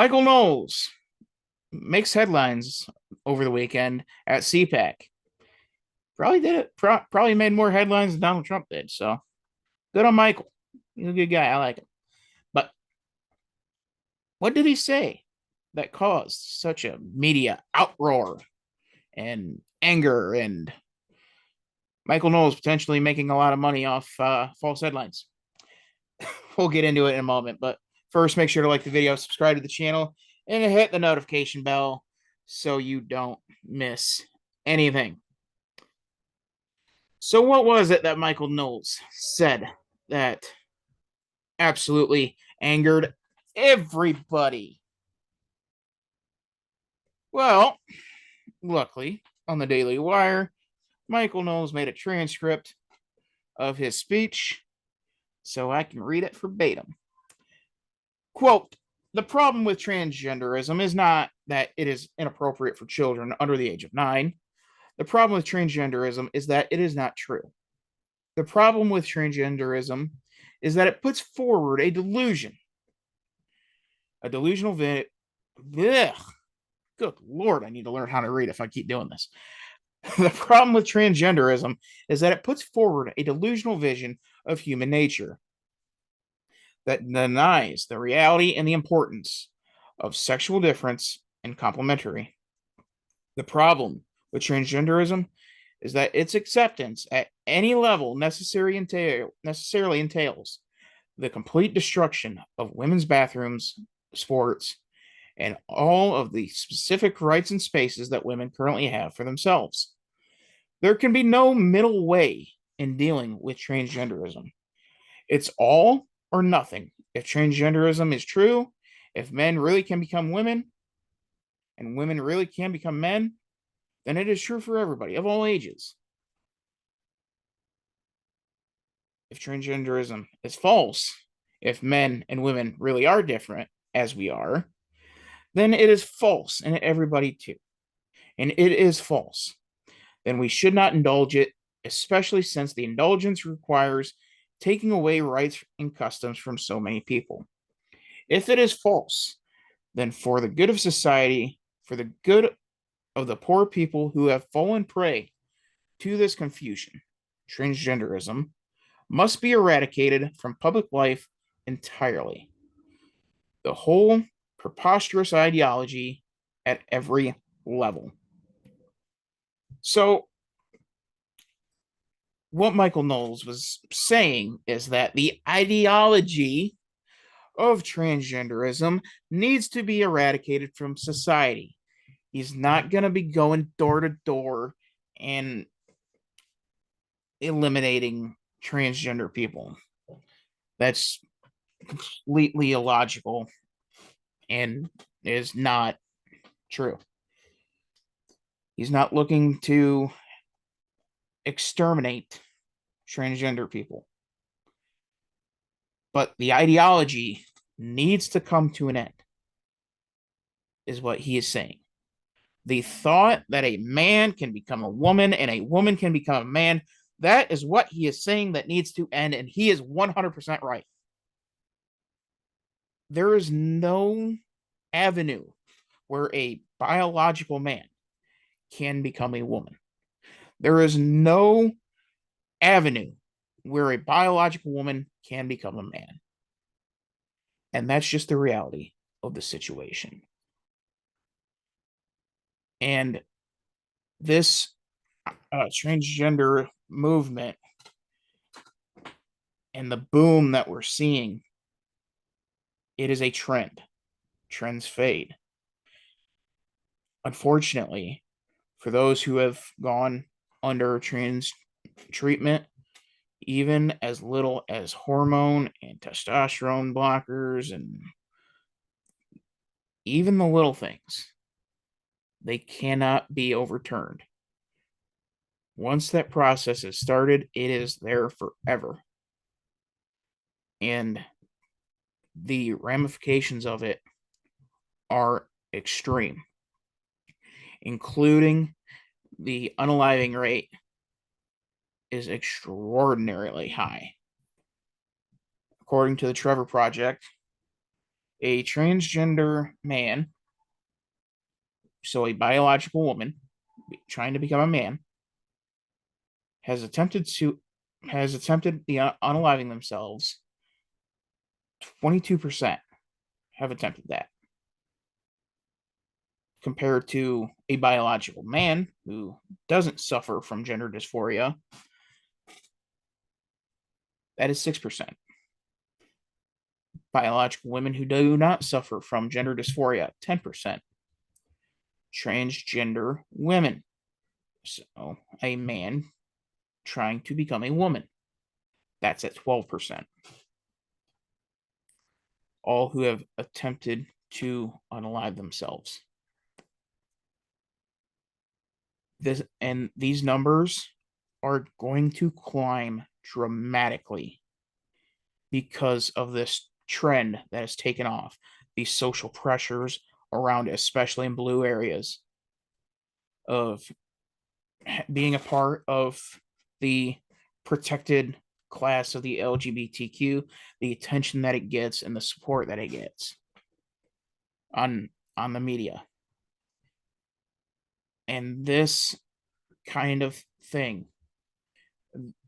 Micheal Knowles makes headlines over the weekend at CPAC. Probably did it. Probably made more headlines than Donald Trump did. So good on Micheal. He's a good guy. I like him. But what did he say that caused such a media outroar and anger and Micheal Knowles potentially making a lot of money off false headlines? We'll get into it in a moment. But first, make sure to like the video, subscribe to the channel, and hit the notification bell so you don't miss anything. So, what was it that Micheal Knowles said that absolutely angered everybody? Well, luckily, on the Daily Wire, Micheal Knowles made a transcript of his speech so I can read it verbatim. Quote, the problem with transgenderism is not that it is inappropriate for children under the age of 9. The problem with transgenderism is that it is not true. The problem with transgenderism is that it puts forward a delusion, a delusional Ugh. Good Lord, I need to learn how to read if I keep doing this. The problem with transgenderism is that it puts forward a delusional vision of human nature that denies the reality and the importance of sexual difference and complementary. The problem with transgenderism is that its acceptance at any level necessarily entails the complete destruction of women's bathrooms, sports, and all of the specific rights and spaces that women currently have for themselves. There can be no middle way in dealing with transgenderism. It's all or nothing. If transgenderism is true, if men really can become women and women really can become men, then it is true for everybody of all ages. If transgenderism is false, if men and women really are different, as we are, then it is false in everybody too. And it is false. Then we should not indulge it, especially since the indulgence requires taking away rights and customs from so many people. If it is false, then for the good of society, for the good of the poor people who have fallen prey to this confusion, transgenderism must be eradicated from public life entirely. The whole preposterous ideology at every level. So, what Micheal Knowles was saying is that the ideology of transgenderism needs to be eradicated from society. He's not going to be going door to door and eliminating transgender people. That's completely illogical and is not true. He's not looking to exterminate transgender people. But the ideology needs to come to an end, is what he is saying. The thought that a man can become a woman and a woman can become a man, that is what he is saying that needs to end, and he is 100% right. There is no avenue where a biological man can become a woman. There is no avenue where a biological woman can become a man. And that's just the reality of the situation. And this transgender movement and the boom that we're seeing, it is a trend. Trends fade. Unfortunately, for those who have gone under trans treatment, even as little as hormone and testosterone blockers and even the little things, they cannot be overturned. Once that process is started, it is there forever. And the ramifications of it are extreme, including the unaliving rate is extraordinarily high. According to the Trevor Project, A transgender man, so a biological woman trying to become a man, has attempted the unaliving themselves. 22% have attempted that, compared to a biological man who doesn't suffer from gender dysphoria. That is 6%. Biological women who do not suffer from gender dysphoria, 10%. Transgender women, so a man trying to become a woman, that's at 12%. All who have attempted to unalive themselves. These numbers are going to climb dramatically because of this trend that has taken off, these social pressures around, especially in blue areas, of being a part of the protected class of the LGBTQ, the attention that it gets and the support that it gets on the media. And this kind of thing,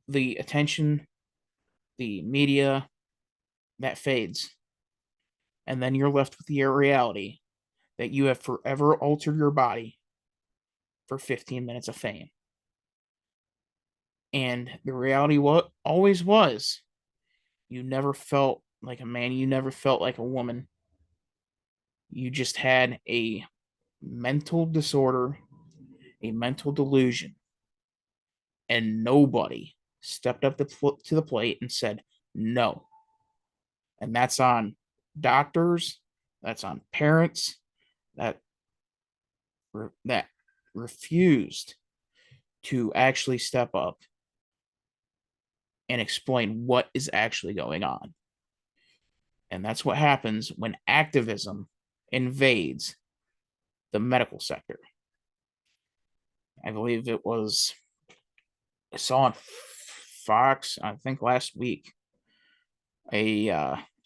the attention, the media, that fades. And then you're left with the reality that you have forever altered your body for 15 minutes of fame. And the reality always was, you never felt like a man, you never felt like a woman. You just had a mental disorder, a mental delusion. And nobody stepped up to the plate and said no. And that's on doctors, that's on parents that refused to actually step up and explain what is actually going on. And that's what happens when activism invades the medical sector. I believe I saw on Fox, I think last week,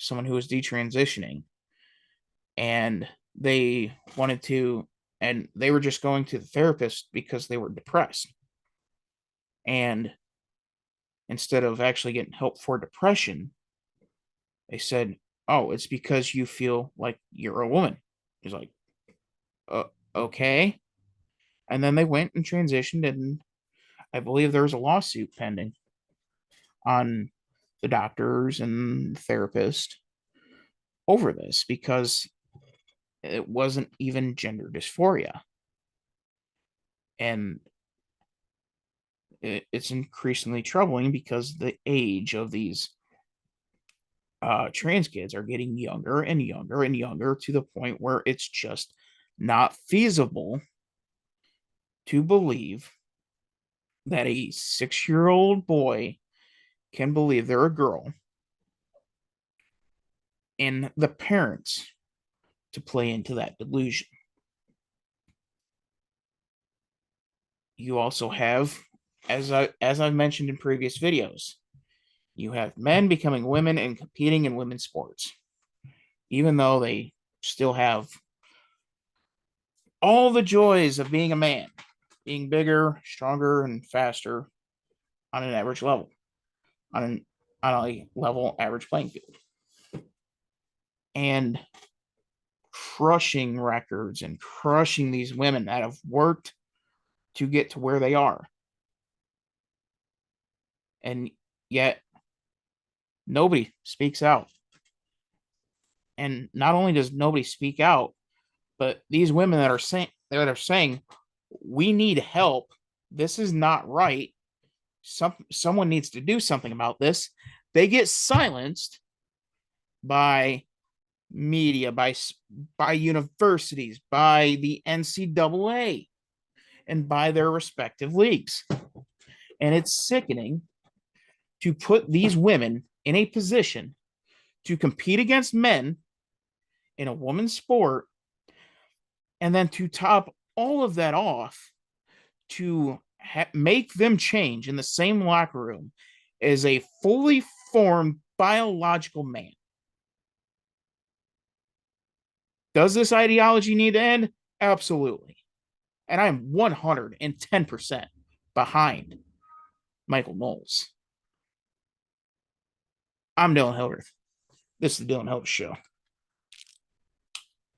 someone who was detransitioning, and they were just going to the therapist because they were depressed. And instead of actually getting help for depression, they said, "Oh, it's because you feel like you're a woman." He's like, okay. And then they went and transitioned, and I believe there was a lawsuit pending on the doctors and the therapist over this because it wasn't even gender dysphoria. And it's increasingly troubling because the age of these trans kids are getting younger and younger and younger, to the point where it's just not feasible to believe that a 6-year-old boy can believe they're a girl, and the parents to play into that delusion. You also have, as I've mentioned in previous videos, you have men becoming women and competing in women's sports, even though they still have all the joys of being a man, being bigger, stronger, and faster on an average level, on a level average playing field, and crushing records and crushing these women that have worked to get to where they are. And yet nobody speaks out. And not only does nobody speak out, but these women that are saying we need help, this is not right, someone needs to do something about this, they get silenced by media, by universities, by the NCAA, and by their respective leagues. And it's sickening to put these women in a position to compete against men in a woman's sport, and then to top all of that off, to make them change in the same locker room as a fully formed biological man. Does this ideology need to end? Absolutely. And I'm 110% behind Micheal Knowles. I'm Dylan Hildreth. This is the Dylan Hildreth Show.